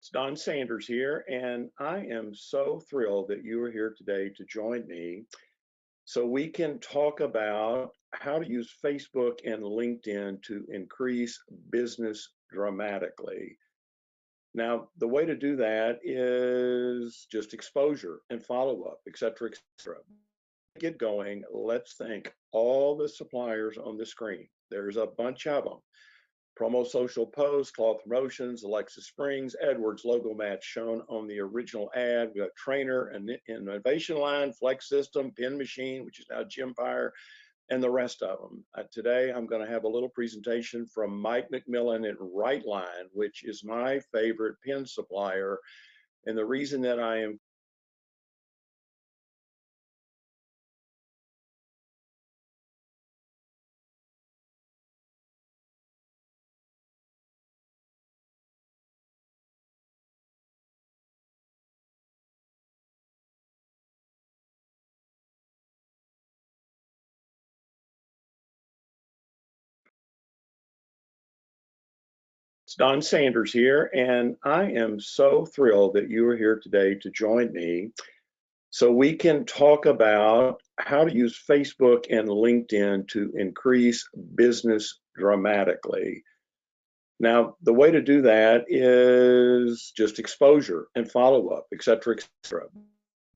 It's Don Sanders here, and I am so thrilled that you are here today to join me so we can talk about how to use Facebook and LinkedIn to increase business dramatically. Now, the way to do that is just exposure and follow up, et cetera, et cetera. Get going, let's thank all the suppliers on the screen. There's a bunch of them. Promo Social Post, Cloth Promotions, Alexa Springs, Edwards Logo Match shown on the original ad. We got Trainer, and Innovation Line, Flex System, Pin Machine, which is now Gemfire, and the rest of them. Today, I'm going to have a little presentation from Mike McMillan at Rightline, which is my favorite pin supplier. And the reason that I am It's Don Sanders here, and I am so thrilled that you are here today to join me so we can talk about how to use Facebook and LinkedIn to increase business dramatically. Now, the way to do that is just exposure and follow up, et cetera, et cetera.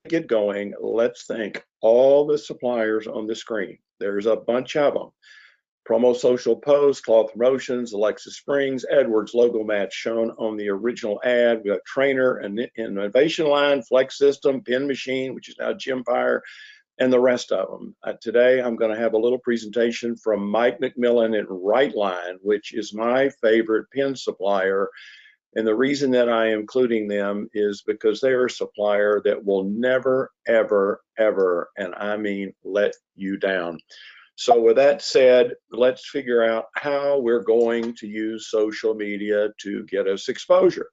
Get going, let's thank all the suppliers on the screen. There's a bunch of them. Promo Social Post, Cloth Promotions, Alexa Springs, Edwards Logo Match shown on the original ad. We got Trainer, and Innovation Line, Flex System, Pin Machine, which is now Gemfire, and the rest of them. Today, I'm going to have a little presentation from Mike McMillan at Rightline, which is my favorite pin supplier. And the reason that I am including them is because they're a supplier that will never, ever, ever, and I mean let you down. So with that said, let's figure out how we're going to use social media to get us exposure.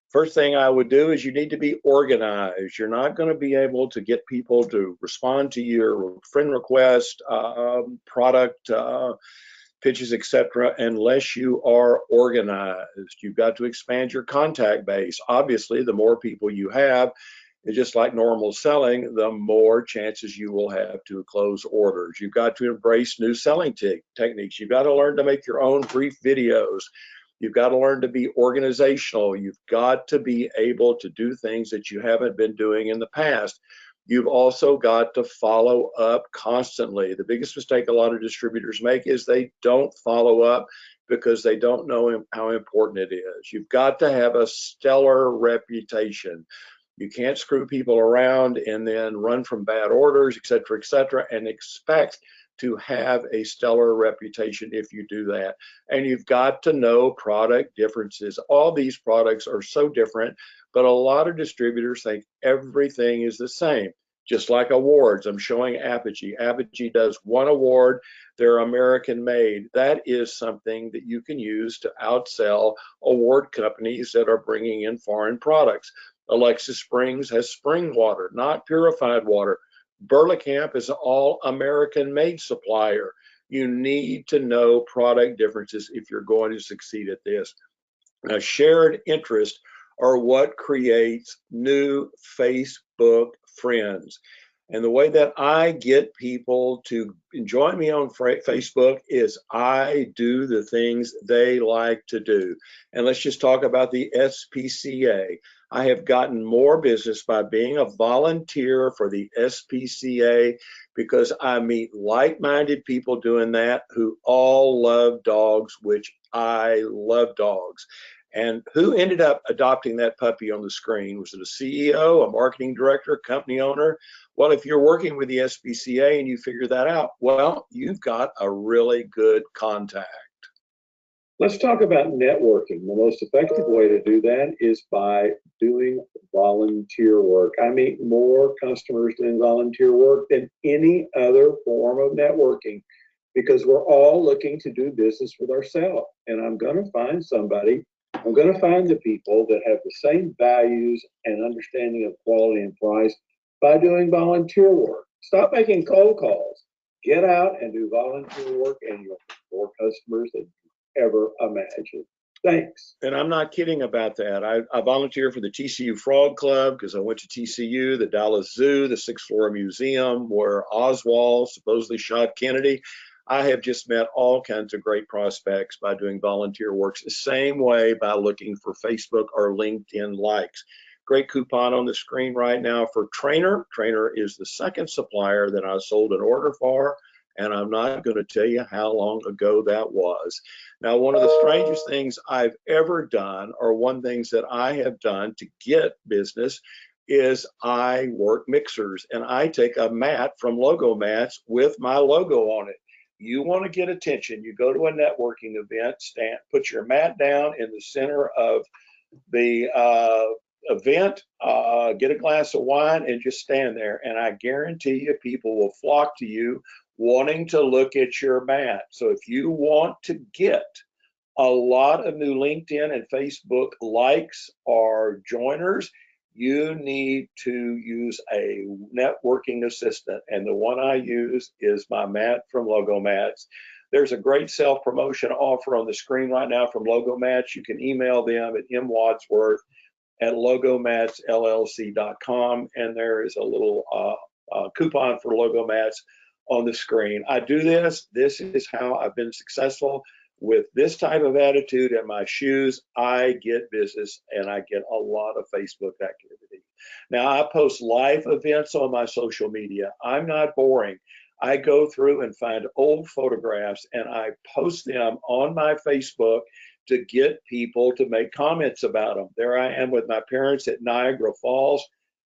First thing I would do is you need to be organized. You're not going to be able to get people to respond to your friend request, product pitches, etc., unless you are organized. You've got to expand your contact base. Obviously, the more people you have, it's just like normal selling, the more chances you will have to close orders. You've got to embrace new selling techniques. You've got to learn to make your own brief videos. You've got to learn to be organizational. You've got to be able to do things that you haven't been doing in the past. You've also got to follow up constantly. The biggest mistake a lot of distributors make is they don't follow up because they don't know how important it is. You've got to have a stellar reputation. You can't screw people around and then run from bad orders, et cetera, and expect to have a stellar reputation if you do that. And you've got to know product differences. All these products are so different, but a lot of distributors think everything is the same. Just like awards, I'm showing Apogee. Apogee does one award. They're American made. That is something that you can use to outsell award companies that are bringing in foreign products. Alexa Springs has spring water, not purified water. Burlingame is an all American made supplier. You need to know product differences if you're going to succeed at this. Now, shared interest are what creates new Facebook friends. And the way that I get people to join me on Facebook is I do the things they like to do. And let's just talk about the SPCA. I have gotten more business by being a volunteer for the SPCA because I meet like-minded people doing that who all love dogs, which I love dogs. And who ended up adopting that puppy on the screen? Was it a CEO, a marketing director, company owner? Well, if you're working with the SPCA and you figure that out, well, you've got a really good contact. Let's talk about networking. The most effective way to do that is by doing volunteer work. I meet more customers doing volunteer work than any other form of networking because we're all looking to do business with ourselves. And I'm going to find the people that have the same values and understanding of quality and price by doing volunteer work. Stop making cold calls. Get out and do volunteer work, and you'll get more customers than you ever imagine. Thanks. And I'm not kidding about that. I volunteer for the TCU Frog Club because I went to TCU, the Dallas Zoo, the Sixth Floor Museum, where Oswald supposedly shot Kennedy. I have just met all kinds of great prospects by doing volunteer works, the same way by looking for Facebook or LinkedIn likes. Great coupon on the screen right now for Trainer. Trainer is the second supplier that I sold an order for, and I'm not going to tell you how long ago that was. Now, one of the strangest things I've ever done, or one things that I have done to get business, is I work mixers, and I take a mat from Logo Mats with my logo on it. You want to get attention, you go to a networking event, put your mat down in the center of the event, get a glass of wine, and just stand there. And I guarantee you, people will flock to you wanting to look at your mat. So if you want to get a lot of new LinkedIn and Facebook likes or joiners, you need to use a networking assistant. And the one I use is my mat from Logo Mats. There's a great self-promotion offer on the screen right now from Logo Mats. You can email them at mwadsworth@logomatsllc.com, and there is a little coupon for Logo Mats on the screen. I do this. This is how I've been successful. With this type of attitude and my shoes, I get business and I get a lot of Facebook activity. Now, I post live events on my social media. I'm not boring. I go through and find old photographs and I post them on my Facebook to get people to make comments about them. There I am with my parents at Niagara Falls.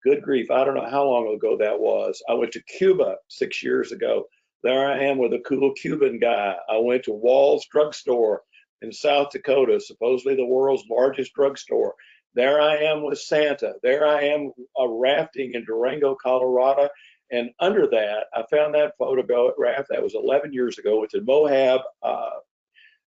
Good grief, I don't know how long ago that was. I went to Cuba 6 years ago. There I am with a cool Cuban guy. I went to Wall's Drugstore in South Dakota, supposedly the world's largest drugstore. There I am with Santa. There I am rafting in Durango, Colorado. And under that, I found that photograph that was 11 years ago. It's in Moab,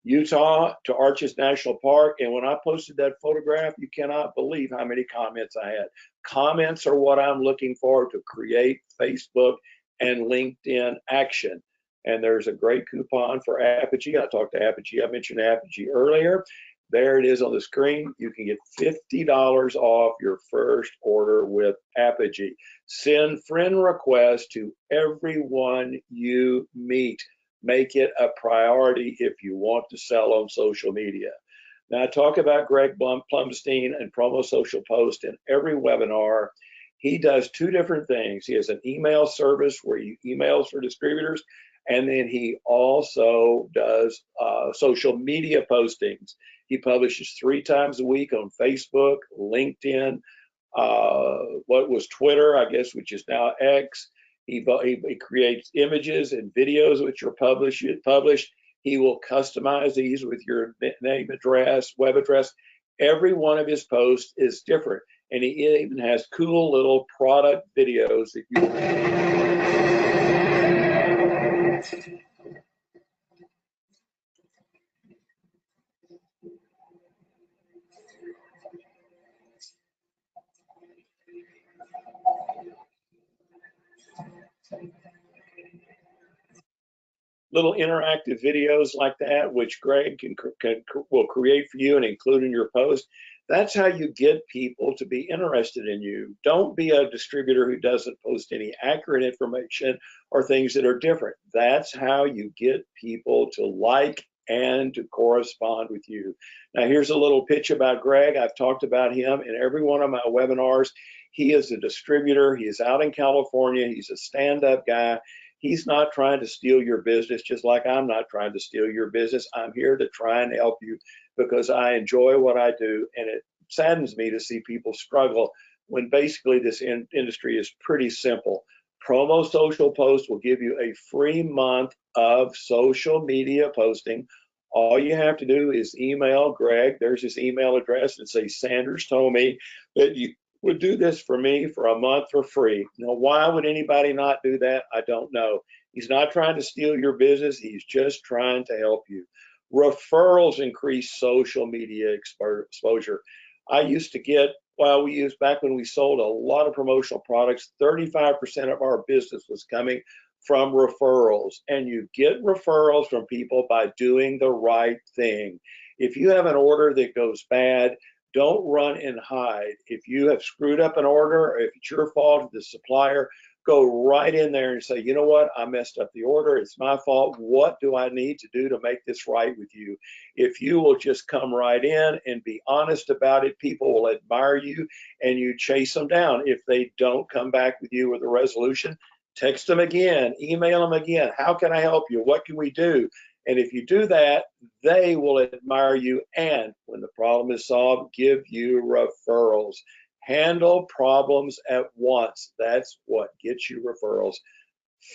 Utah, to Arches National Park. And when I posted that photograph, you cannot believe how many comments I had. Comments are what I'm looking for to create Facebook and LinkedIn action. And there's a great coupon for Apogee. I talked to Apogee. I mentioned Apogee earlier. There it is on the screen. You can get $50 off your first order with Apogee. Send friend requests to everyone you meet. Make it a priority if you want to sell on social media. Now, I talk about Greg Plumstein and Promo Social Post in every webinar. He does two different things. He has an email service where he emails for distributors, and then he also does social media postings. He publishes 3 times a week on Facebook, LinkedIn, what was Twitter, I guess, which is now X. He creates images and videos which are published. He will customize these with your name, address, web address. Every one of his posts is different. And he even has cool little product videos that you little interactive videos like that, which Greg will create for you and include in your post. That's how you get people to be interested in you. Don't be a distributor who doesn't post any accurate information or things that are different. That's how you get people to like and to correspond with you. Now, here's a little pitch about Greg. I've talked about him in every one of my webinars. He is a distributor. He is out in California. He's a stand-up guy. He's not trying to steal your business, just like I'm not trying to steal your business. I'm here to try and help you because I enjoy what I do, and it saddens me to see people struggle when basically this industry is pretty simple. Promo Social Post will give you a free month of social media posting. All you have to do is email Greg. There's his email address, and say, Sanders told me that you would do this for me for a month for free. Now, why would anybody not do that? I don't know. He's not trying to steal your business. He's just trying to help you. Referrals increase social media exposure. I used to get, back when we sold a lot of promotional products, 35% of our business was coming from referrals. And you get referrals from people by doing the right thing. If you have an order that goes bad, don't run and hide. If you have screwed up an order, or if it's your fault, the supplier, go right in there and say, you know what, I messed up the order. It's my fault. What do I need to do to make this right with you? If you will just come right in and be honest about it, people will admire you and you chase them down. If they don't come back with you with a resolution, text them again, email them again. How can I help you? What can we do? And if you do that, they will admire you. And when the problem is solved, give you referrals. Handle problems at once. That's what gets you referrals.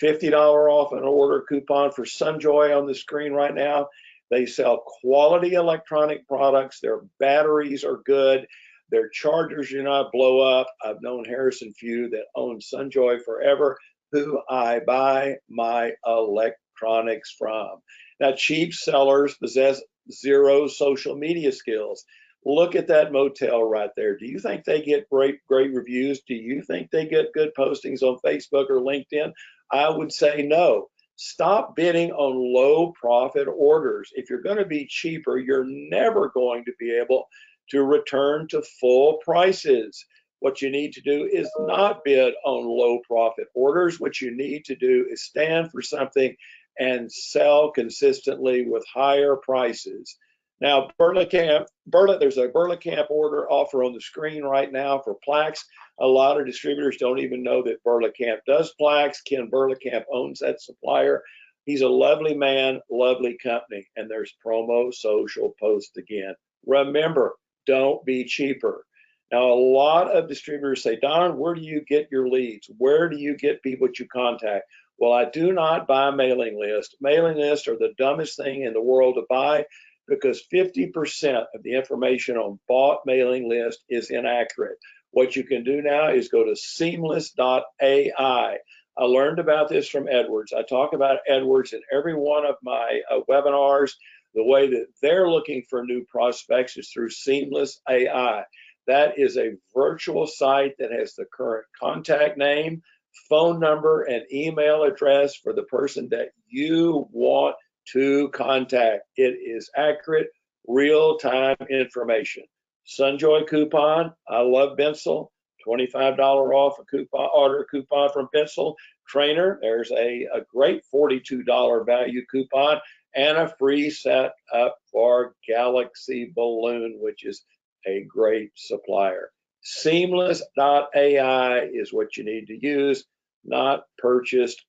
$50 off an order coupon for Sunjoy on the screen right now. They sell quality electronic products. Their batteries are good. Their chargers do not blow up. I've known Harrison Few that owned Sunjoy forever, who I buy my electronics from. Now, cheap sellers possess zero social media skills. Look at that motel right there. Do you think they get great reviews? Do you think they get good postings on Facebook or LinkedIn? I would say no. Stop bidding on low profit orders. If you're going to be cheaper, you're never going to be able to return to full prices. What you need to do is not bid on low profit orders. What you need to do is stand for something and sell consistently with higher prices. Now, there's a Berlecamp order offer on the screen right now for plaques. A lot of distributors don't even know that Berlecamp does plaques. Ken Berlecamp owns that supplier. He's a lovely man, lovely company. And there's promo social post again. Remember, don't be cheaper. Now, a lot of distributors say, Don, where do you get your leads? Where do you get people that you contact? Well, I do not buy mailing lists. Mailing lists are the dumbest thing in the world to buy, because 50% of the information on bought mailing list is inaccurate. What you can do now is go to seamless.ai. I learned about this from Edwards. I talk about Edwards in every one of my webinars. The way that they're looking for new prospects is through Seamless AI. That is a virtual site that has the current contact name, phone number, and email address for the person that you want to contact. It is accurate, real-time information. Sunjoy coupon. I love Bensel. $25 off a coupon order coupon from Bensel. Trainer, there's a great $42 value coupon and a free set up for Galaxy Balloon, which is a great supplier. Seamless.ai is what you need to use, not purchased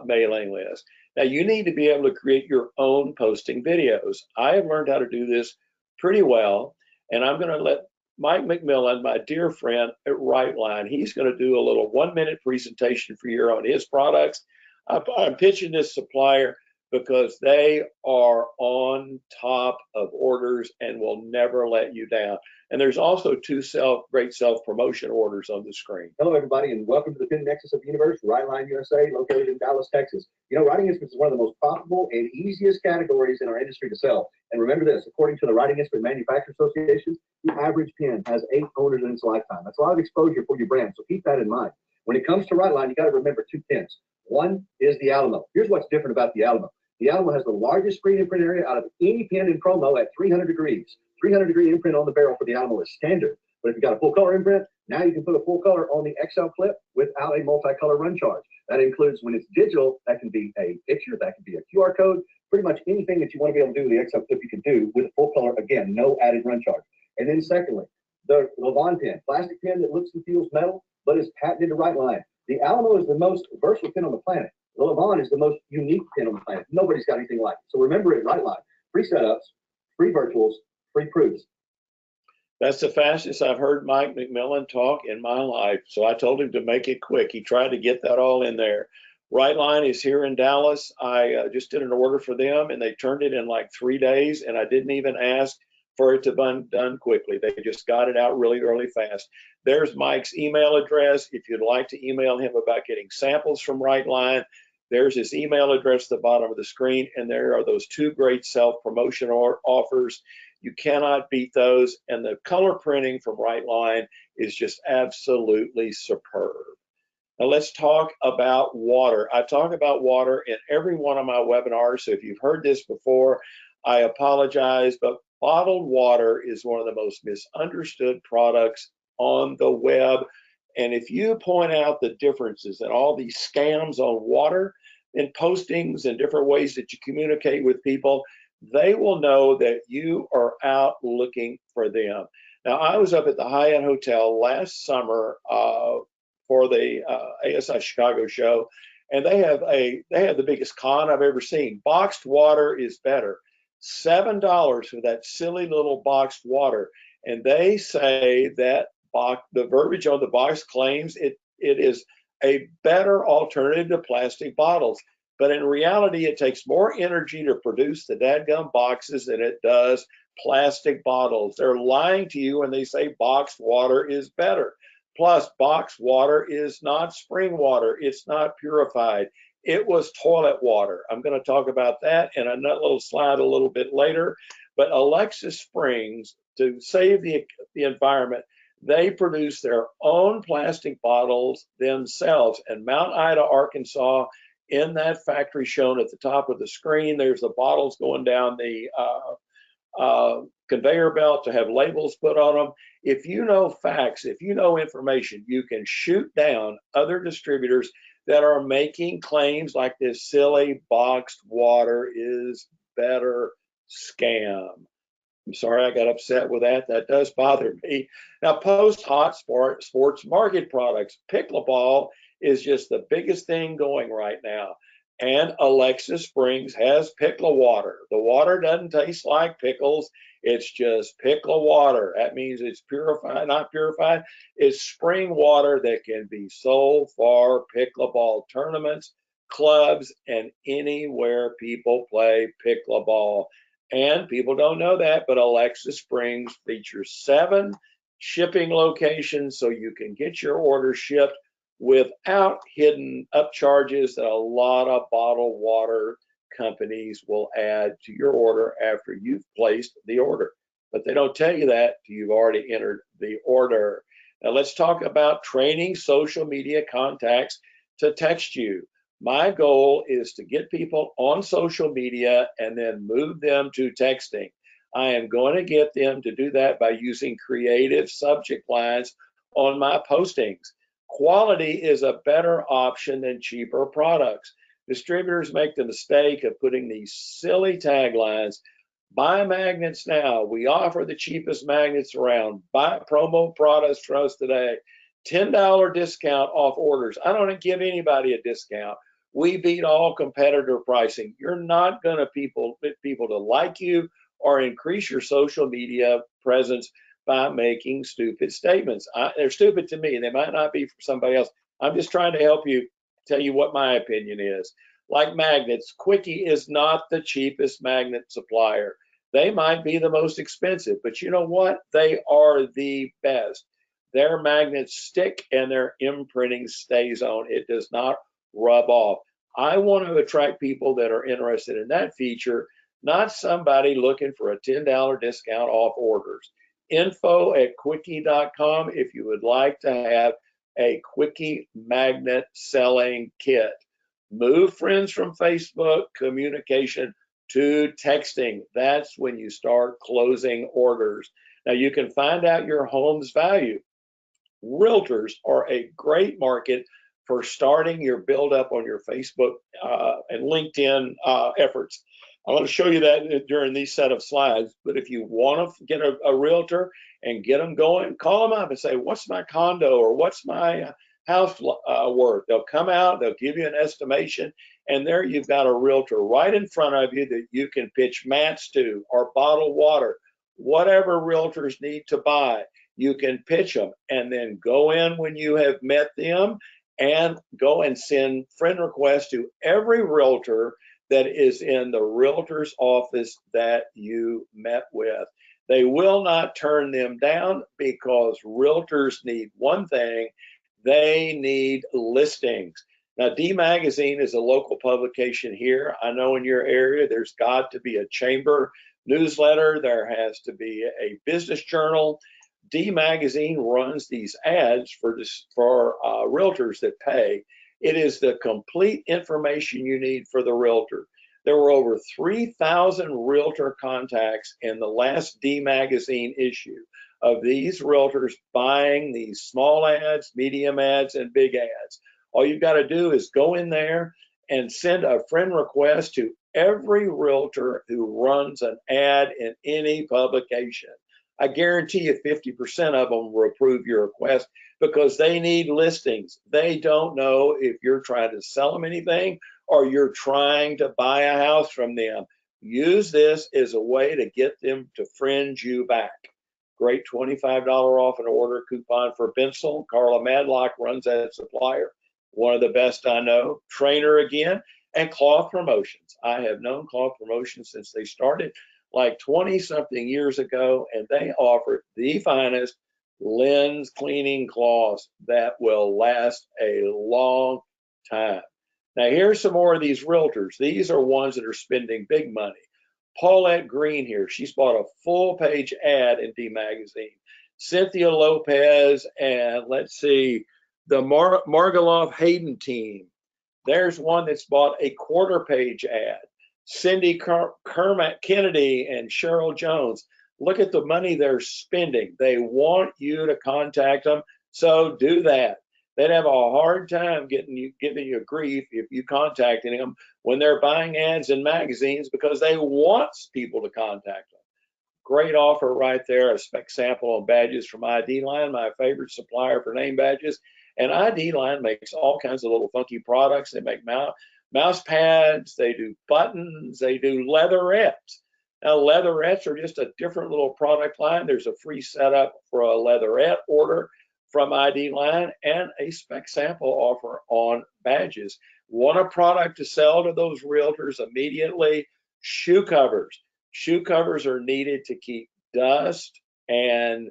mailing list. Now, you need to be able to create your own posting videos. I have learned how to do this pretty well, and I'm going to let Mike McMillan, my dear friend at Rightline, he's going to do a little 1-minute presentation for you on his products. I'm pitching this supplier because they are on top of orders and will never let you down. And there's also two great self-promotion orders on the screen. Hello, everybody, and welcome to the Pin Nexus of the Universe, Rightline USA, located in Dallas, Texas. You know, writing instruments is one of the most profitable and easiest categories in our industry to sell. And remember this, according to the Writing Instrument Manufacturers Association, the average pen has 8 owners in its lifetime. That's a lot of exposure for your brand, so keep that in mind. When it comes to Rightline, you got to remember 2 pens. One is the Alamo. Here's what's different about the Alamo. The Alamo has the largest screen imprint area out of any pen in promo at 300 degrees. 300-degree imprint on the barrel for the Alamo is standard. But if you got a full color imprint, now you can put a full color on the XL clip without a multicolor run charge. That includes, when it's digital, that can be a picture, that can be a QR code, pretty much anything that you want to be able to do with the XL clip you can do with a full color, again, no added run charge. And then secondly, the Levon pen, plastic pen that looks and feels metal, but is patented to Rightline. The Alamo is the most versatile pen on the planet. The Levon is the most unique pen on the planet. Nobody's got anything like it. So remember it, Rightline. Free setups, free virtuals, free proofs. That's the fastest I've heard Mike McMillan talk in my life. So I told him to make it quick. He tried to get that all in there. Rightline is here in Dallas. I just did an order for them, and they turned it in like 3 days, and I didn't even ask for it to be done quickly. They just got it out really fast. There's Mike's email address. If you'd like to email him about getting samples from Rightline, there's his email address at the bottom of the screen, and there are those 2 great self-promotion offers. You cannot beat those, and the color printing from Rightline is just absolutely superb. Now let's talk about water. I talk about water in every one of my webinars, so if you've heard this before, I apologize, but bottled water is one of the most misunderstood products on the web. And if you point out the differences and all these scams on water and postings and different ways that you communicate with people, they will know that you are out looking for them. Now, I was up at the Hyatt Hotel last summer for the ASI Chicago show, and they have the biggest con I've ever seen. Boxed water is better. $7 for that silly little boxed water, and they say that the verbiage on the box claims it is a better alternative to plastic bottles. But in reality, it takes more energy to produce the dadgum boxes than it does plastic bottles. They're lying to you when they say boxed water is better. Plus, boxed water is not spring water. It's not purified. It was toilet water. I'm going to talk about that in a little slide a little bit later. But Alexis Springs, to save the environment, they produce their own plastic bottles themselves. In Mount Ida, Arkansas, in that factory shown at the top of the screen, there's the bottles going down the conveyor belt to have labels put on them. If you know facts, if you know information, you can shoot down other distributors that are making claims like this silly boxed water is better scam. I'm sorry I got upset with that. That does bother me. Now, post-hot sports market products. Pickleball is just the biggest thing going right now. And Alexis Springs has pickle water. The water doesn't taste like pickles. It's just pickle water. That means it's purified, not purified. It's spring water that can be sold for pickleball tournaments, clubs, and anywhere people play pickleball. And people don't know that, but Alexis Springs features 7 shipping locations, so you can get your order shipped without hidden upcharges that a lot of bottled water companies will add to your order after you've placed the order. But they don't tell you that till you've already entered the order. Now let's talk about training social media contacts to text you. My goal is to get people on social media and then move them to texting. I am going to get them to do that by using creative subject lines on my postings. Quality is a better option than cheaper products. Distributors make the mistake of putting these silly taglines. Buy magnets now. We offer the cheapest magnets around. Buy promo products from us today. $10 discount off orders. I don't give anybody a discount. We beat all competitor pricing. You're not going to get people to like you or increase your social media presence by making stupid statements. They're stupid to me. They might not be for somebody else. I'm just trying to help you, tell you what my opinion is. Like magnets, Quickie is not the cheapest magnet supplier. They might be the most expensive, but you know what? They are the best. Their magnets stick and their imprinting stays on. It does not rub off. I want to attract people that are interested in that feature, not somebody looking for a $10 discount off orders. info@quickie.com if you would like to have a Quickie magnet selling kit. Move friends from Facebook communication to texting. That's when you start closing orders. Now you can find out your home's value. Realtors are a great market for starting your build up on your Facebook and LinkedIn efforts. I'm going to show you that during these set of slides, but if you want to get a realtor and get them going, call them up and say, what's my condo or what's my house worth? They'll come out, they'll give you an estimation, and there you've got a realtor right in front of you that you can pitch mats to or bottled water, whatever realtors need to buy. You can pitch them and then go in when you have met them and go and send friend requests to every realtor that is in the realtor's office that you met with. They will not turn them down because realtors need one thing: they need listings. Now, D Magazine is a local publication here. I know in your area there's got to be a chamber newsletter, there has to be a business journal. D Magazine runs these ads for realtors that pay. It is the complete information you need for the realtor. There were over 3,000 realtor contacts in the last D Magazine issue of these realtors buying these small ads, medium ads, and big ads. All you've got to do is go in there and send a friend request to every realtor who runs an ad in any publication. I guarantee you 50% of them will approve your request because they need listings. They don't know if you're trying to sell them anything or you're trying to buy a house from them. Use this as a way to get them to friend you back. Great $25 off an order coupon for Bensel. Carla Madlock runs that supplier. One of the best I know. Trainer again. And Cloth Promotions. I have known Cloth Promotions since they started like 20-something years ago, and they offer the finest lens cleaning cloths that will last a long time. Now, here's some more of these realtors. These are ones that are spending big money. Paulette Green here, she's bought a full-page ad in D Magazine. Cynthia Lopez, and let's see, the Margaloff Hayden team. There's one that's bought a quarter-page ad. Cindy Kermit Kennedy and Cheryl Jones. Look at the money they're spending. They want you to contact them, so do that. They'd have a hard time giving you grief if you contacting them when they're buying ads in magazines because they want people to contact them. Great offer right there, a spec sample on badges from ID Line, my favorite supplier for name badges. And ID Line makes all kinds of little funky products. They make mouse pads, they do buttons, they do leatherettes. Now, leatherettes are just a different little product line. There's a free setup for a leatherette order from ID Line and a spec sample offer on badges. Want a product to sell to those realtors immediately? Shoe covers. Shoe covers are needed to keep dust and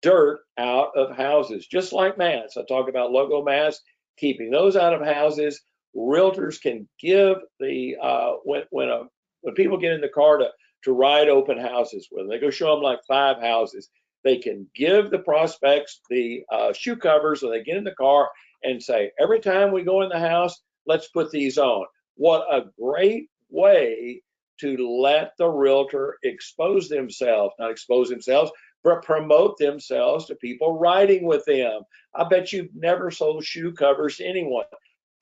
dirt out of houses, just like mats. I talk about logo mats, keeping those out of houses. Realtors can give the when people get in the car to ride open houses, when they go show them like 5 houses, they can give the prospects the shoe covers when they get in the car and say, every time we go in the house, let's put these on. What a great way to let the realtor expose themselves, not expose themselves, but promote themselves to people riding with them. I bet you've never sold shoe covers to anyone.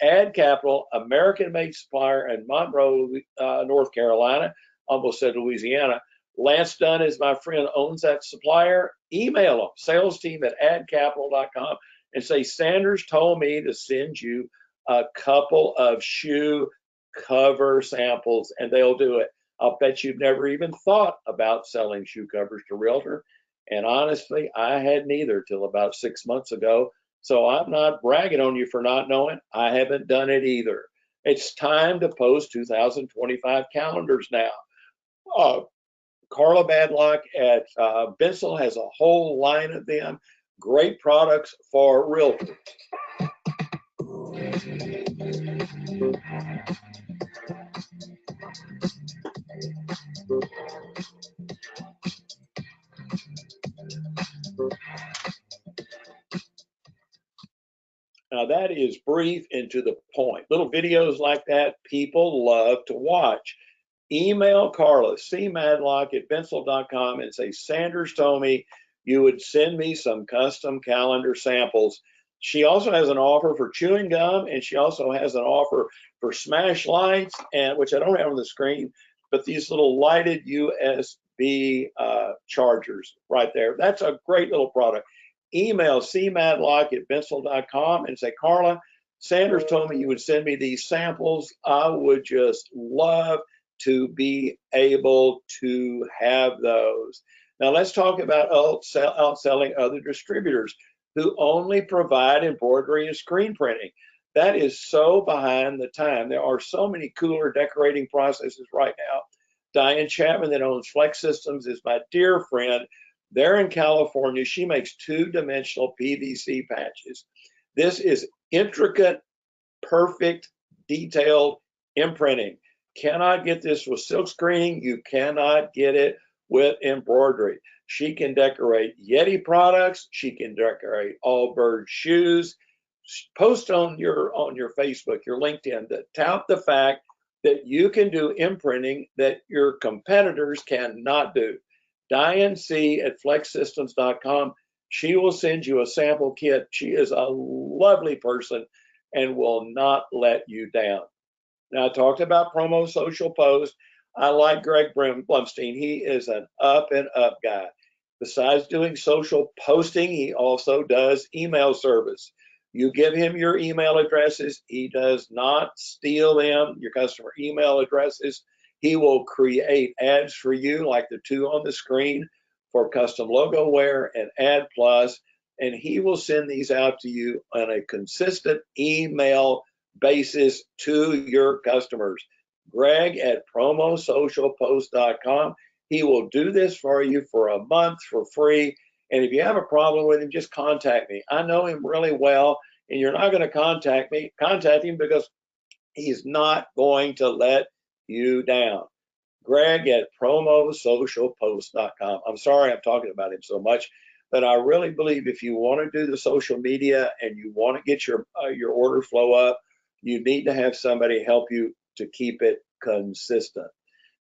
Ad Capital, American-made supplier in Monroe, North Carolina, almost said Louisiana. Lance Dunn is my friend, owns that supplier. Email them, sales team at adcapital.com, and say, Sanders told me to send you a couple of shoe cover samples, and they'll do it. I'll bet you've never even thought about selling shoe covers to realtor. And honestly, I hadn't either till about 6 months ago. So I'm not bragging on you for not knowing. I haven't done it either. It's time to post 2025 calendars now. Carla Madlock at Bensel has a whole line of them. Great products for realtors. Now that is brief and to the point. Little videos like that, people love to watch. Email Carla, cmadlock at bensel.com, and say, Sanders told me you would send me some custom calendar samples. She also has an offer for chewing gum, and she also has an offer for smash lights, and which I don't have on the screen, but these little lighted USB chargers right there. That's a great little product. Email cmadlock at bensel.com and say, Carla, Sanders told me you would send me these samples. I would just love to be able to have those. Now let's talk about outselling other distributors who only provide embroidery and screen printing. That is so behind the time. There are so many cooler decorating processes right now. Diane Chapman that owns Flex Systems is my dear friend. They're in California. She makes 2-dimensional PVC patches. This is intricate, perfect, detailed imprinting. Cannot get this with silk screening. You cannot get it with embroidery. She can decorate Yeti products. She can decorate Allbirds shoes. Post on your Facebook, your LinkedIn, that tout the fact that you can do imprinting that your competitors cannot do. Diane C. at flexsystems.com. She will send you a sample kit. She is a lovely person and will not let you down. Now, I talked about promo social post. I like Greg Blumstein. He is an up and up guy. Besides doing social posting, he also does email service. You give him your email addresses. He does not steal them, your customer email addresses. He will create ads for you like the two on the screen for custom logo wear and Ad Plus, and he will send these out to you on a consistent email basis to your customers. Greg at promosocialpost.com. He will do this for you for a month for free. And if you have a problem with him, just contact me. I know him really well, and you're not going to contact him because he's not going to let you down. Greg at promosocialpost.com. I'm sorry I'm talking about him so much, but I really believe if you want to do the social media and you want to get your order flow up, you need to have somebody help you to keep it consistent.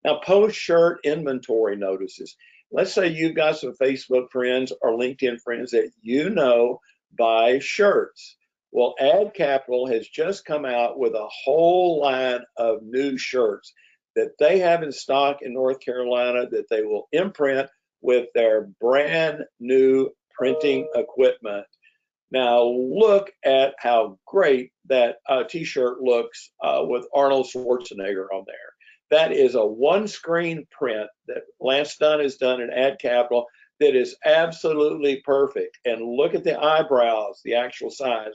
Now, post shirt inventory notices. Let's say you've got some Facebook friends or LinkedIn friends that you know buy shirts. Well, Ad Capital has just come out with a whole line of new shirts that they have in stock in North Carolina that they will imprint with their brand new printing equipment. Now, look at how great that t-shirt looks with Arnold Schwarzenegger on there. That is a one-screen print that Lance Dunn has done in Ad Capital that is absolutely perfect. And look at the eyebrows, the actual size.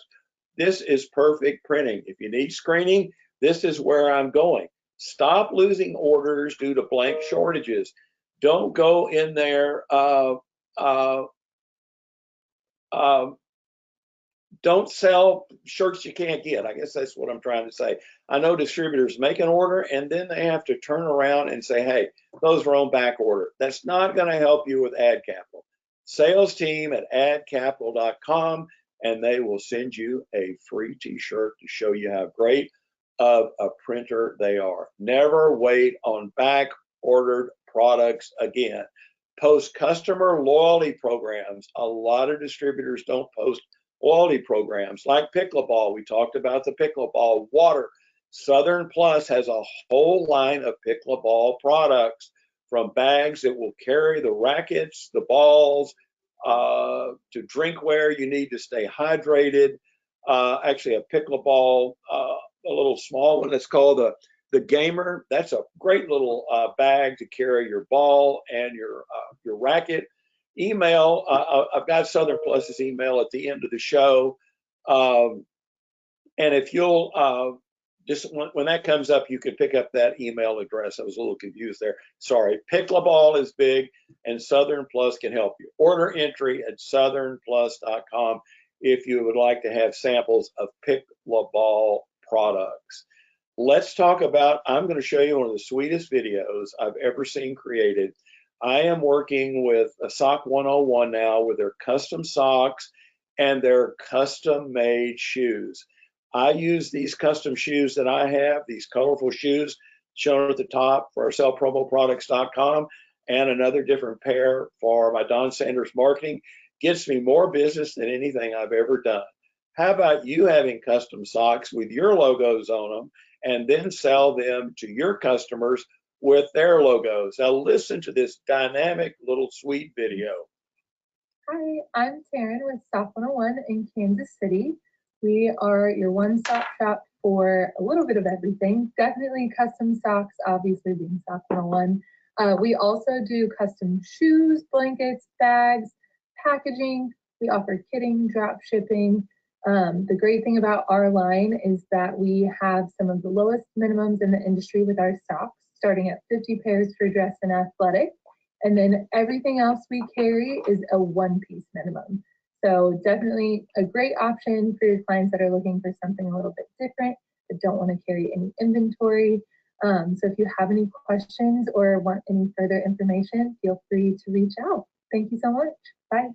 This is perfect printing. If you need screening, this is where I'm going. Stop losing orders due to blank shortages. Don't go in there. Don't sell shirts you can't get. I guess that's what I'm trying to say. I know distributors make an order and then they have to turn around and say, hey, those are on back order. That's not going to help you with Ad Capital. Sales team at adcapital.com, and they will send you a free t-shirt to show you how great of a printer they are. Never wait on back ordered products again. Post customer loyalty programs. A lot of distributors don't post loyalty programs like Pickleball. We talked about the Pickleball water. Southern Plus has a whole line of Pickleball products, from bags that will carry the rackets, the balls, to drinkware you need to stay hydrated. Actually, a Pickleball, a little small one that's called the Gamer. That's a great little bag to carry your ball and your racket. Email, I've got Southern Plus's email at the end of the show. And if you'll just when that comes up, you can pick up that email address. I was a little confused there. Sorry. Pickleball is big, and Southern Plus can help you. Order entry at southernplus.com if you would like to have samples of Pickleball products. Let's talk about, I'm going to show you one of the sweetest videos I've ever seen created. I am working with a Sock 101 now with their custom socks and their custom made shoes. I use these custom shoes that I have, these colorful shoes shown at the top for sellpromoproducts.com, and another different pair for my Don Sanders Marketing. Gets me more business than anything I've ever done. How about you having custom socks with your logos on them and then sell them to your customers with their logos? Now listen to this dynamic little sweet video. Hi, I'm Taryn with Sock 101 in Kansas City. We are your one-stop shop for a little bit of everything. Definitely custom socks, obviously being Sock 101. We also do custom shoes, blankets, bags, packaging. We offer kitting, drop shipping. The great thing about our line is that we have some of the lowest minimums in the industry with our socks, starting at 50 pairs for dress and athletic. And then everything else we carry is a one-piece minimum. So definitely a great option for your clients that are looking for something a little bit different, but don't want to carry any inventory. So if you have any questions or want any further information, feel free to reach out. Thank you so much. Bye.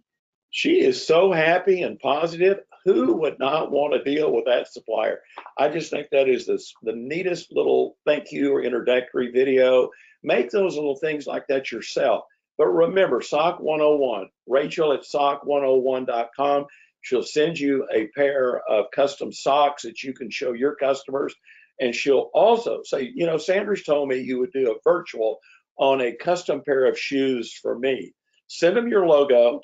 She is so happy and positive. Who would not want to deal with that supplier? I just think that is the neatest little thank you or introductory video. Make those little things like that yourself. But remember, SOC 101, Rachel at SOC101.com. She'll send you a pair of custom socks that you can show your customers. And she'll also say, you know, Sanders told me you would do a virtual on a custom pair of shoes for me. Send them your logo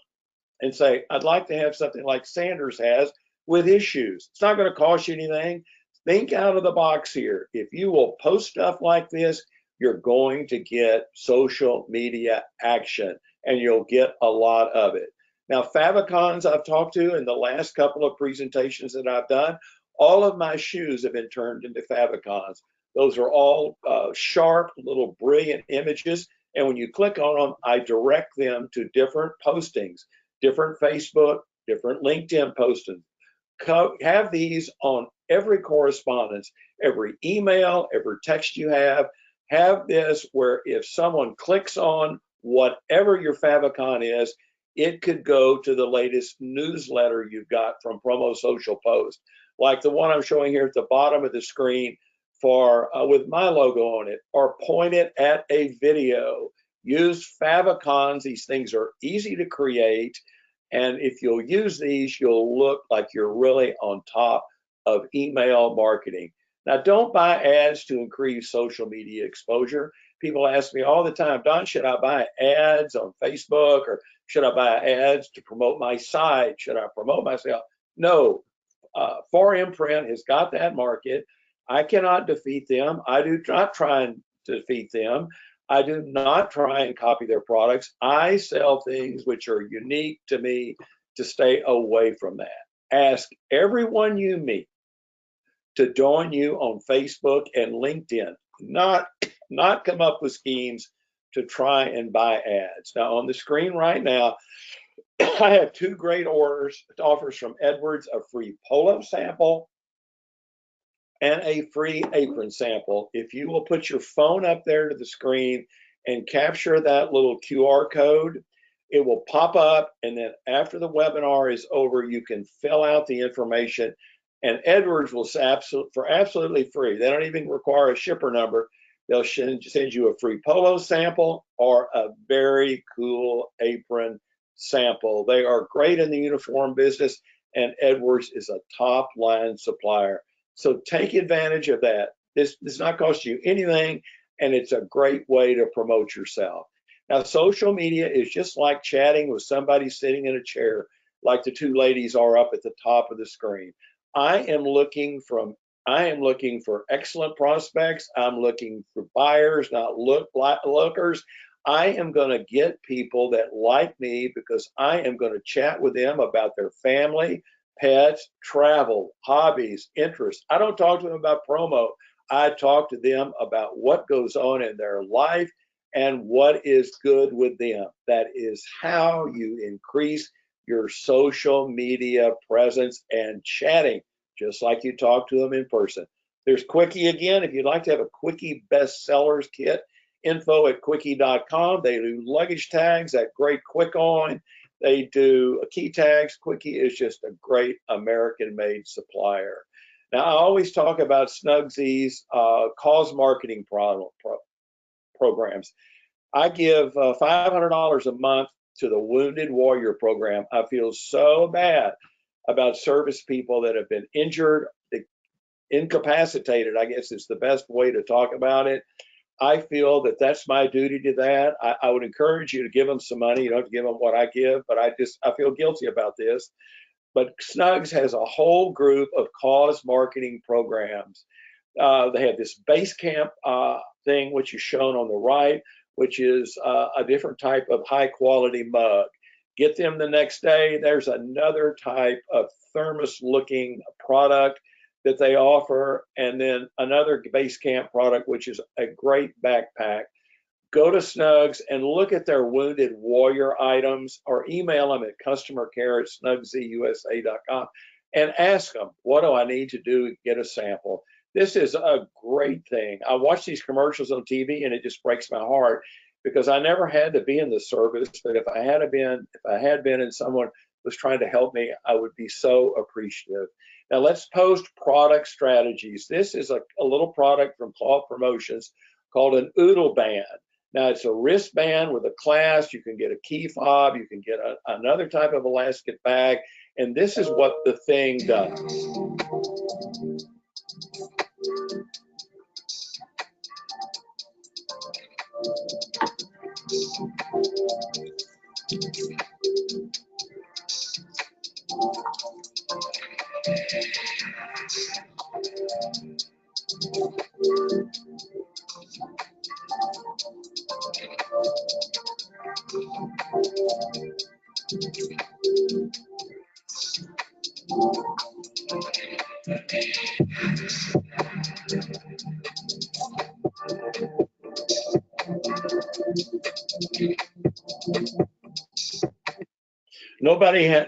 and say, I'd like to have something like Sanders has with his shoes. It's not going to cost you anything. Think out of the box here. If you will post stuff like this, you're going to get social media action and you'll get a lot of it. Now, favicons I've talked to in the last couple of presentations that I've done, all of my shoes have been turned into favicons. Those are all sharp, little brilliant images. And when you click on them, I direct them to different postings, different Facebook, different LinkedIn postings. Have these on every correspondence, every email, every text you have. Have this where if someone clicks on whatever your favicon is, it could go to the latest newsletter you've got from Promo Social Post, like the one I'm showing here at the bottom of the screen for with my logo on it, or point it at a video. Use favicons. These things are easy to create, and if you'll use these, you'll look like you're really on top of email marketing. Now, don't buy ads to increase social media exposure. People ask me all the time, Don, should I buy ads on Facebook, or should I buy ads to promote my site? Should I promote myself? No, 4imprint has got that market. I cannot defeat them. I do not try and defeat them. I do not try and copy their products. I sell things which are unique to me to stay away from that. Ask everyone you meet to join you on Facebook and LinkedIn, not come up with schemes to try and buy ads. Now on the screen right now, I have two great offers from Edwards, a free polo sample and a free apron sample. If you will put your phone up there to the screen and capture that little QR code, it will pop up, and then after the webinar is over, you can fill out the information, and Edwards will for absolutely free. They don't even require a shipper number. They'll send you a free polo sample or a very cool apron sample. They are great in the uniform business, and Edwards is a top line supplier. So take advantage of that. This does not cost you anything, and it's a great way to promote yourself. Now, social media is just like chatting with somebody sitting in a chair, like the two ladies are up at the top of the screen. I am looking for excellent prospects. I'm looking for buyers, not lookers. I am going to get people that like me because I am going to chat with them about their family, pets, travel, hobbies, interests. I don't talk to them about promo. I talk to them about what goes on in their life and what is good with them. That is how you increase your social media presence and chatting, just like you talk to them in person. There's Quickie again. If you'd like to have a Quickie bestsellers kit, info@quickie.com. They do luggage tags, that great Quick On. They do key tags. Quickie is just a great American-made supplier. Now, I always talk about Snugsy's cause marketing programs. I give $500 a month to the Wounded Warrior program. I feel so bad about service people that have been injured, incapacitated, I guess is the best way to talk about it. I feel that that's my duty to that. I would encourage you to give them some money. You don't have to give them what I give, but I feel guilty about this. But Snugs has a whole group of cause marketing programs. They have this base camp thing, which is shown on the right, which is a different type of high quality mug. Get them the next day. There's another type of thermos looking product that they offer, and then another base camp product, which is a great backpack. Go to Snugs and look at their Wounded Warrior items, or email them at customercare@snugsyusa.com and ask them, what do I need to do to get a sample? This is a great thing. I watch these commercials on TV and it just breaks my heart because I never had to be in the service, but if I had been and someone was trying to help me, I would be so appreciative. Now let's post product strategies. This is a little product from Cloth Promotions called an Oodle Band. Now it's a wristband with a clasp. You can get a key fob. You can get another type of elastic bag. And this is what the thing does.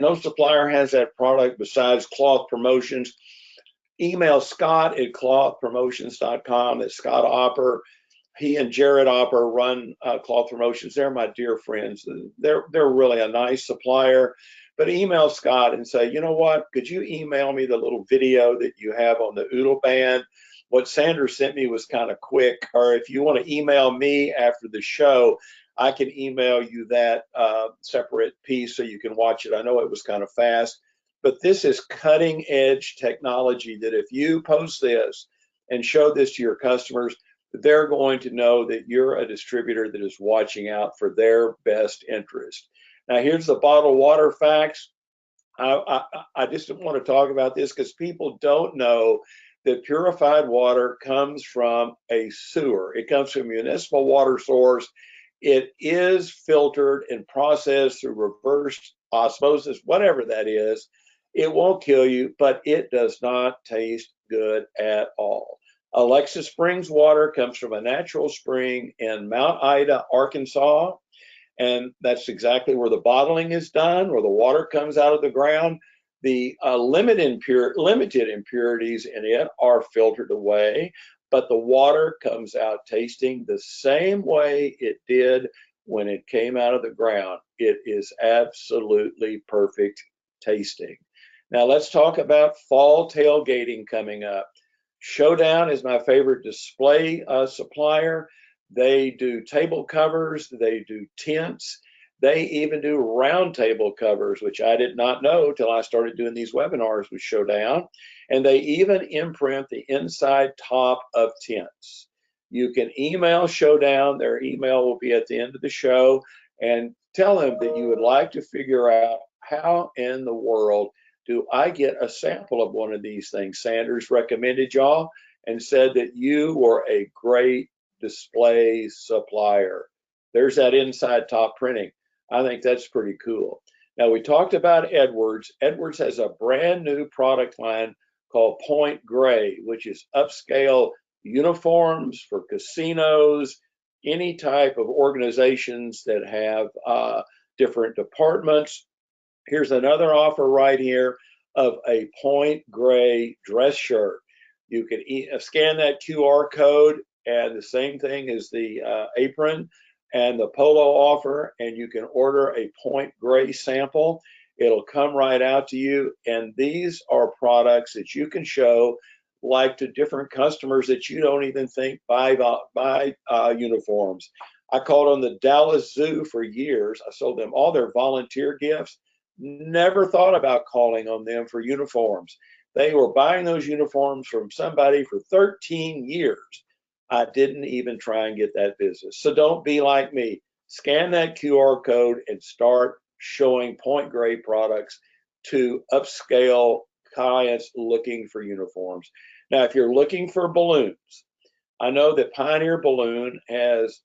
No supplier has that product besides Cloth Promotions. Email Scott at clothpromotions.com. It's Scott Opper. He and Jared Opper run Cloth Promotions. They're my dear friends. They're really a nice supplier. But email Scott and say, you know what? Could you email me the little video that you have on the Oodle Band? What Sandra sent me was kind of quick. Or if you want to email me after the show, I can email you that separate piece so you can watch it. I know it was kind of fast, but this is cutting edge technology that if you post this and show this to your customers, they're going to know that you're a distributor that is watching out for their best interest. Now, here's the bottled water facts. I just want to talk about this because people don't know that purified water comes from a sewer. It comes from a municipal water source. It is filtered and processed through reverse osmosis, whatever that is. It won't kill you, but it does not taste good at all. Alexa Springs water comes from a natural spring in Mount Ida, Arkansas. And that's exactly where the bottling is done, where the water comes out of the ground. The limited impurities in it are filtered away, but the water comes out tasting the same way it did when it came out of the ground. It is absolutely perfect tasting. Now let's talk about fall tailgating coming up. Showdown is my favorite display supplier. They do table covers, they do tents, they even do round table covers, which I did not know till I started doing these webinars with Showdown. And they even imprint the inside top of tents. You can email Showdown, their email will be at the end of the show, and tell them that you would like to figure out how in the world do I get a sample of one of these things. Sanders recommended y'all and said that you were a great display supplier. There's that inside top printing. I think that's pretty cool. Now we talked about Edwards. Edwards has a brand new product line called Point Grey, which is upscale uniforms for casinos, any type of organizations that have different departments. Here's another offer right here of a Point Grey dress shirt. You can scan that QR code, and the same thing as the apron and the polo offer, and you can order a Point Grey sample. It'll come right out to you, and these are products that you can show like to different customers that you don't even think buy uniforms. I called on the Dallas Zoo for years. I sold them all their volunteer gifts. Never thought about calling on them for uniforms. They were buying those uniforms from somebody for 13 years. I didn't even try and get that business. So don't be like me. Scan that QR code and start showing Point Grey products to upscale clients looking for uniforms. Now, if you're looking for balloons, I know that Pioneer Balloon has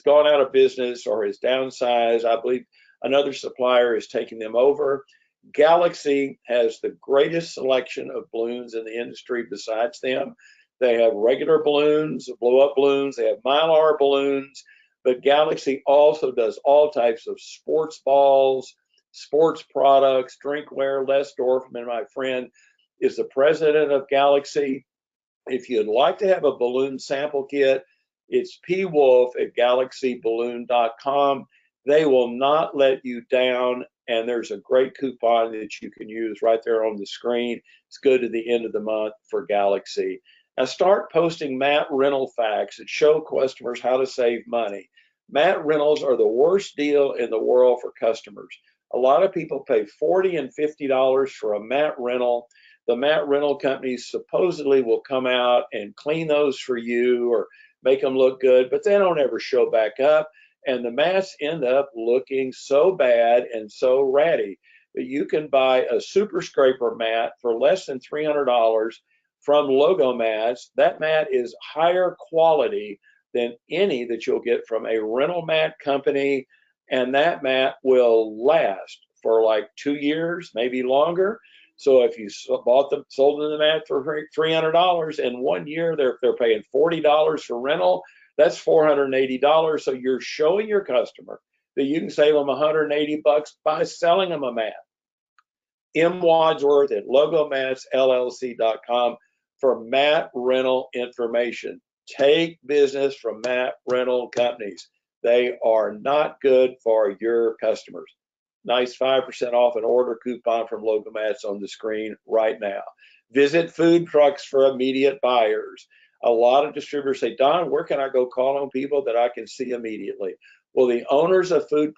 gone out of business or has downsized. I believe another supplier is taking them over. Galaxy has the greatest selection of balloons in the industry besides them. They have regular balloons, blow-up balloons, they have Mylar balloons, but Galaxy also does all types of sports balls, sports products, drinkware. Les Dorfman, my friend, is the president of Galaxy. If you'd like to have a balloon sample kit, it's pwolf at galaxyballoon.com. They will not let you down. and there's a great coupon that you can use right there on the screen. It's good to the end of the month for Galaxy. Now start posting Matt rental facts that show customers how to save money. Matt rentals are the worst deal in the world for customers. A lot of people pay $40 and $50 for a Matt rental. The Matt rental companies supposedly will come out and clean those for you or make them look good, but they don't ever show back up. And the mats end up looking so bad and so ratty that you can buy a super scraper mat for less than $300 from Logo Mats. That mat is higher quality than any that you'll get from a rental mat company, and that mat will last for like 2 years, maybe longer. So if you sold them the mat for $300, in 1 year they're paying $40 for rental. That's $480. So you're showing your customer that you can save them $180 by selling them a mat. M. Wadsworth at logomatsllc.com for mat rental information. Take business from mat rental companies. They are not good for your customers. Nice 5% off an order coupon from Logo Mats on the screen right now. Visit food trucks for immediate buyers. A lot of distributors say, Don, where can I go call on people that I can see immediately? Well, the owners of food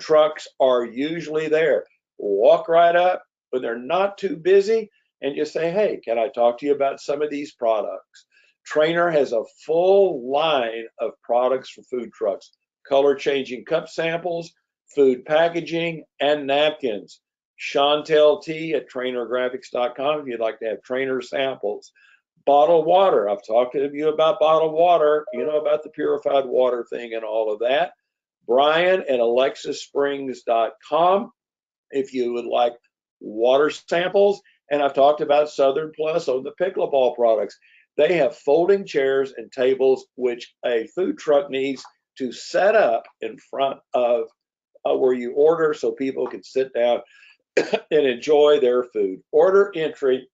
trucks are usually there. Walk right up when they're not too busy and just say, hey, can I talk to you about some of these products? Trainer has a full line of products for food trucks, color changing cup samples, food packaging, and napkins. Chantel T at trainergraphics.com if you'd like to have Trainer samples. Bottled water. I've talked to you about bottled water, you know about the purified water thing and all of that. Brian at alexisprings.com if you would like water samples. And I've talked about Southern Plus on the pickleball products. They have folding chairs and tables which a food truck needs to set up in front of where you order so people can sit down and enjoy their food. Order entry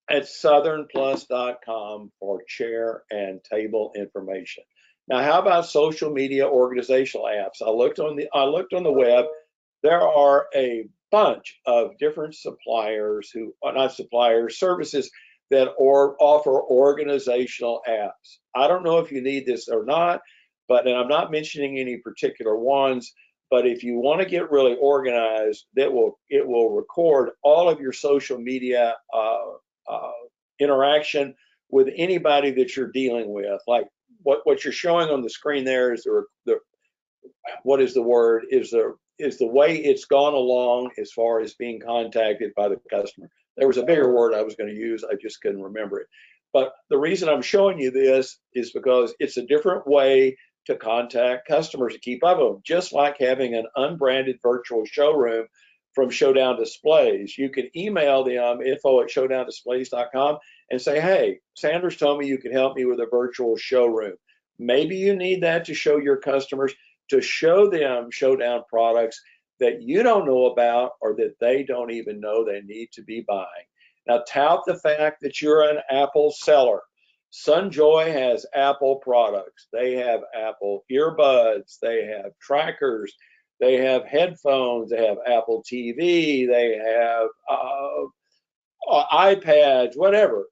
at southernplus.com for chair and table information. Now, how about social media organizational apps? I looked on the web. There are a bunch of different suppliers services that offer organizational apps. I don't know if you need this or not, and I'm not mentioning any particular ones, but if you want to get really organized, it will record all of your social media interaction with anybody that you're dealing with. Like what you're showing on the screen there is the way it's gone along as far as being contacted by the customer. There was a bigger word I was going to use, I just couldn't remember it. But the reason I'm showing you this is because it's a different way to contact customers to keep up with them, just like having an unbranded virtual showroom from Showdown Displays. You can email them info@showdowndisplays.com and say, hey, Sanders told me you can help me with a virtual showroom. Maybe you need that to show your customers, to show them Showdown products that you don't know about or that they don't even know they need to be buying. Now, tout the fact that you're an Apple seller. SunJoy has Apple products. They have Apple earbuds. They have trackers. They have headphones. They have Apple TV. They have iPads, whatever.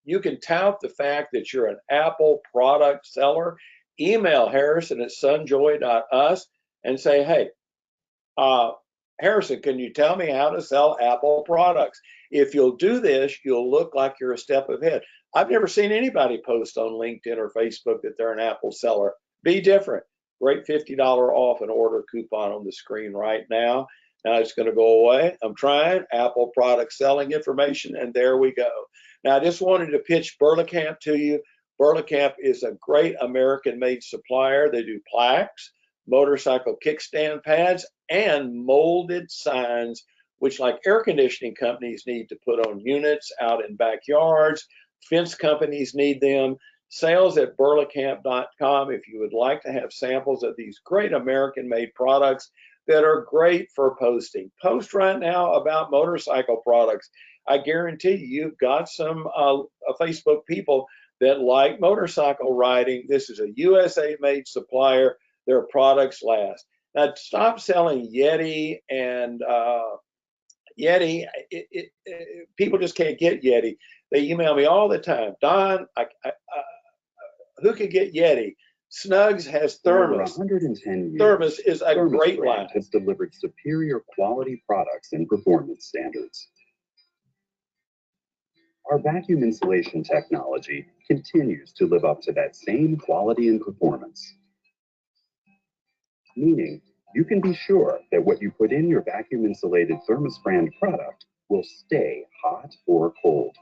You can tout the fact that you're an Apple product seller. Email Harrison at sunjoy.us and say, hey, Harrison, can you tell me how to sell Apple products? If you'll do this, you'll look like you're a step ahead. I've never seen anybody post on LinkedIn or Facebook that they're an Apple seller. Be different. Great $50 off an order coupon on the screen right now. Now it's going to go away. I'm trying Apple product selling information, and there we go. Now I just wanted to pitch Burlacamp to you. Burlacamp is a great American-made supplier. They do plaques, motorcycle kickstand pads, and molded signs, which like air conditioning companies need to put on units out in backyards. Fence companies need them. Sales at burlacamp.com if you would like to have samples of these great American-made products that are great for posting. Post right now about motorcycle products. I guarantee you've got some Facebook people that like motorcycle riding. This is a USA-made supplier. Their products last. Now stop selling Yeti and Yeti. People just can't get Yeti. They email me all the time. Don, who could get Yeti? Snugs has For over Thermos. 110 years, Thermos is a Thermos great brand line. has delivered superior quality products and performance standards. Our vacuum insulation technology continues to live up to that same quality and performance. Meaning, you can be sure that what you put in your vacuum insulated Thermos brand product will stay hot or cold.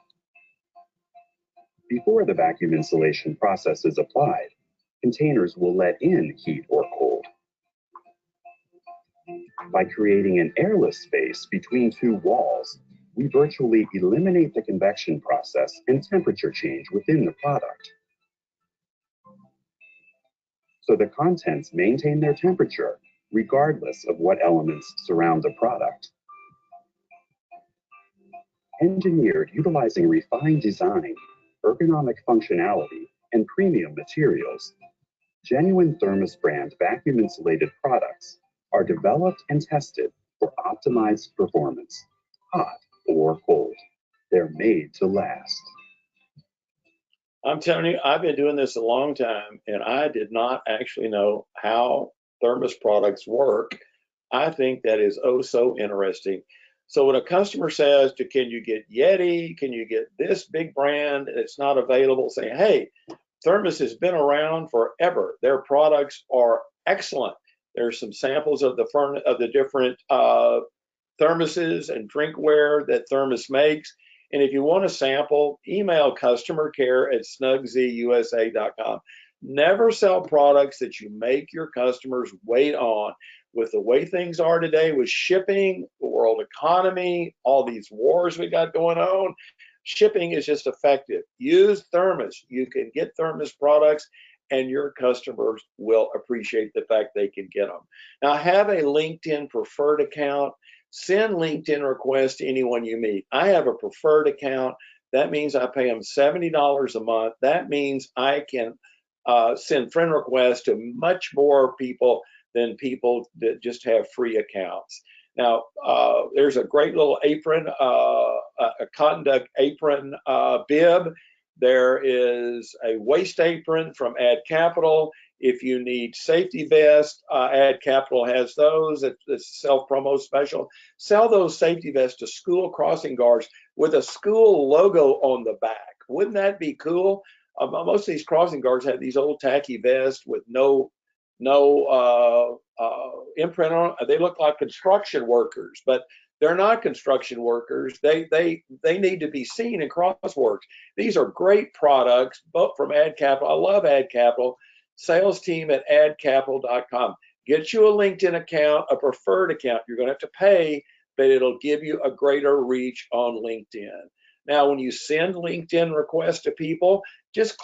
Before the vacuum insulation process is applied, containers will let in heat or cold. By creating an airless space between two walls, we virtually eliminate the convection process and temperature change within the product. So the contents maintain their temperature regardless of what elements surround the product. Engineered utilizing refined design, ergonomic functionality, and premium materials, genuine Thermos brand vacuum insulated products are developed and tested for optimized performance, hot or cold. They're made to last. I'm telling you, I've been doing this a long time, and I did not actually know how Thermos products work. I think that is oh so interesting. So when a customer says, can you get Yeti? Can you get this big brand? It's not available. Saying, hey, Thermos has been around forever. Their products are excellent. There's some samples of the different thermoses and drinkware that Thermos makes. And if you want a sample, email customercare@snugzusa.com. Never sell products that you make your customers wait on. With the way things are today with shipping, the world economy, all these wars we got going on, shipping is just effective. Use Thermos. You can get Thermos products and your customers will appreciate the fact they can get them. Now, have a LinkedIn preferred account. Send LinkedIn requests to anyone you meet. I have a preferred account. That means I pay them $70 a month. That means I can send friend requests to much more people than people that just have free accounts. Now, there's a great little apron, a cotton duck apron bib. There is a waist apron from Ad Capital. If you need safety vests, Ad Capital has those. It's a self-promo special. Sell those safety vests to school crossing guards with a school logo on the back. Wouldn't that be cool? Most of these crossing guards have these old tacky vests with no imprint on it. They look like construction workers, but they're not construction workers. They need to be seen in Crossworks. These are great products, both from Ad Capital. I love Ad Capital. Sales team at adcapital.com. Get you a LinkedIn account, a preferred account. You're going to have to pay, but it'll give you a greater reach on LinkedIn. Now, when you send LinkedIn requests to people, just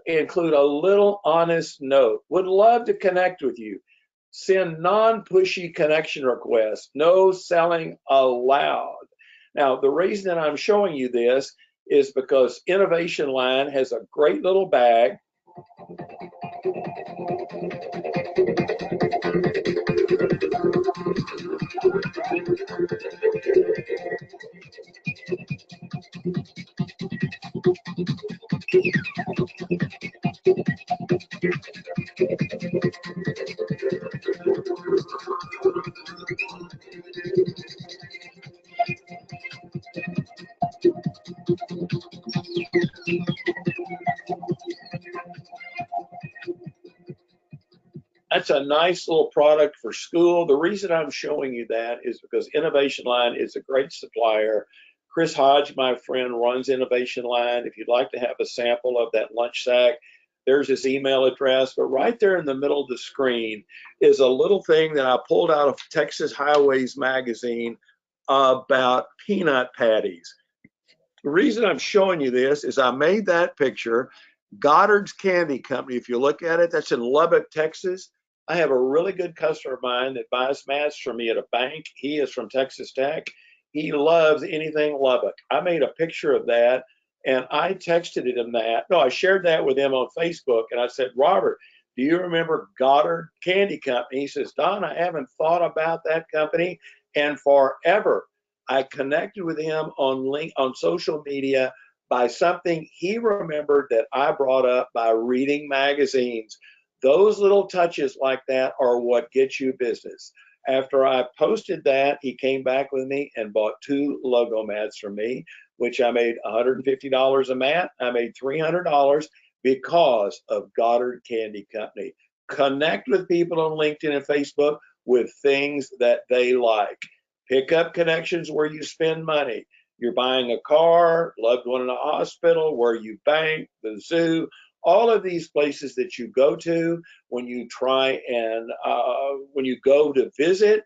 include a little honest note. Would love to connect with you. Send non-pushy connection requests. No selling allowed. Now, the reason that I'm showing you this is because Innovation Line has a great little bag. That's a nice little product for school. The reason I'm showing you that is because Innovation Line is a great supplier. Chris Hodge, my friend, runs Innovation Line. If you'd like to have a sample of that lunch sack, there's his email address. But right there in the middle of the screen is a little thing that I pulled out of Texas Highways magazine about peanut patties. The reason I'm showing you this is I made that picture. Goddard's Candy Company, if you look at it, that's in Lubbock, Texas. I have a really good customer of mine that buys masks from me at a bank. He is from Texas Tech. He loves anything Lubbock. I made a picture of that and I texted him that. No, I shared that with him on Facebook and I said, Robert, do you remember Goddard Candy Company? He says, Don, I haven't thought about that company in forever. I connected with him on social media by something he remembered that I brought up by reading magazines. Those little touches like that are what get you business. After I posted that, he came back with me and bought 2 logo mats from me, which I made $150 a mat. I made $300 because of Goddard Candy Company. Connect with people on LinkedIn and Facebook with things that they like. Pick up connections where you spend money. You're buying a car, loved one in a hospital, where you bank, the zoo, all of these places that you go to when you try and when you go to visit,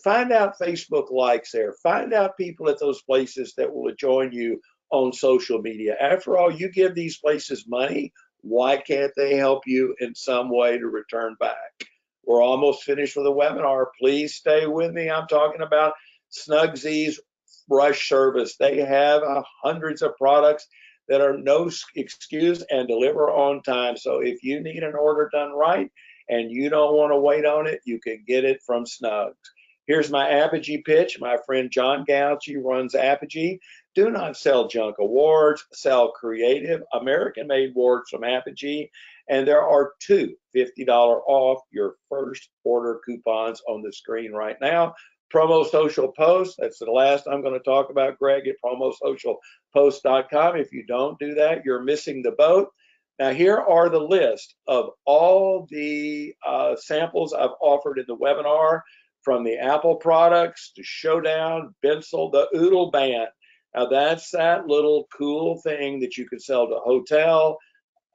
find out Facebook likes there. Find out people at those places that will join you on social media. After all, you give these places money. Why can't they help you in some way to return back? We're almost finished with the webinar. Please stay with me. I'm talking about Snugsy's Rush Service. They have hundreds of products that are no excuse and deliver on time. So if you need an order done right and you don't want to wait on it, you can get it from Snugs. Here's my Apogee pitch. My friend John Gauci runs Apogee. Do not sell junk awards, sell creative American-made awards from Apogee. And there are 2 $50 off your first order coupons on the screen right now. Promo Social Post, that's the last I'm going to talk about, Greg, at promosocialpost.com. If you don't do that, you're missing the boat. Now, here are the list of all the samples I've offered in the webinar, from the Apple products to Showdown, Bensel, the Oodle Band. Now, that's that little cool thing that you can sell to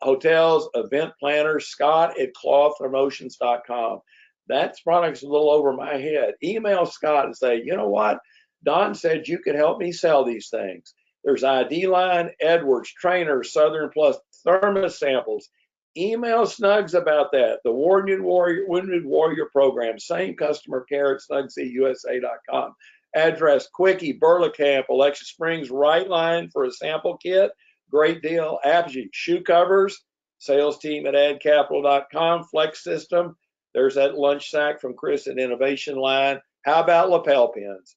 hotels, event planners. Scott at clawpromotions.com. That product's a little over my head. Email Scott and say, you know what? Don said you could help me sell these things. There's ID Line, Edwards, Trainer, Southern Plus, Thermos samples. Email Snugs about that. The Wounded Warrior program, same customer care at snugsyusa.com. Address, Quickie, Burlacamp, Alexa Springs, Right Line for a sample kit. Great deal. Apogee, shoe covers, sales team at adcapital.com. Flex System, there's that lunch sack from Chris at Innovation Line. How about lapel pins?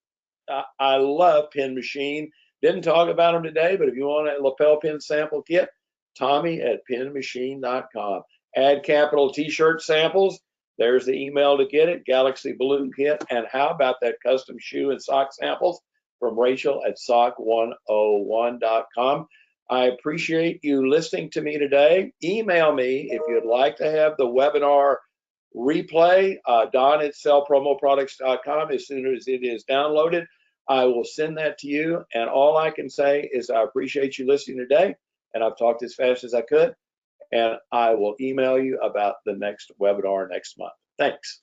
I love Pen Machine. Didn't talk about them today, but if you want a lapel pin sample kit, Tommy at penmachine.com. Ad Capital t-shirt samples. There's the email to get it. Galaxy Balloon Kit. And how about that custom shoe and sock samples from Rachel at sock101.com. I appreciate you listening to me today. Email me if you'd like to have the webinar replay, Don at sellpromoproducts.com. As soon as it is downloaded, I will send that to you. And all I can say is I appreciate you listening today. And I've talked as fast as I could. And I will email you about the next webinar next month. Thanks.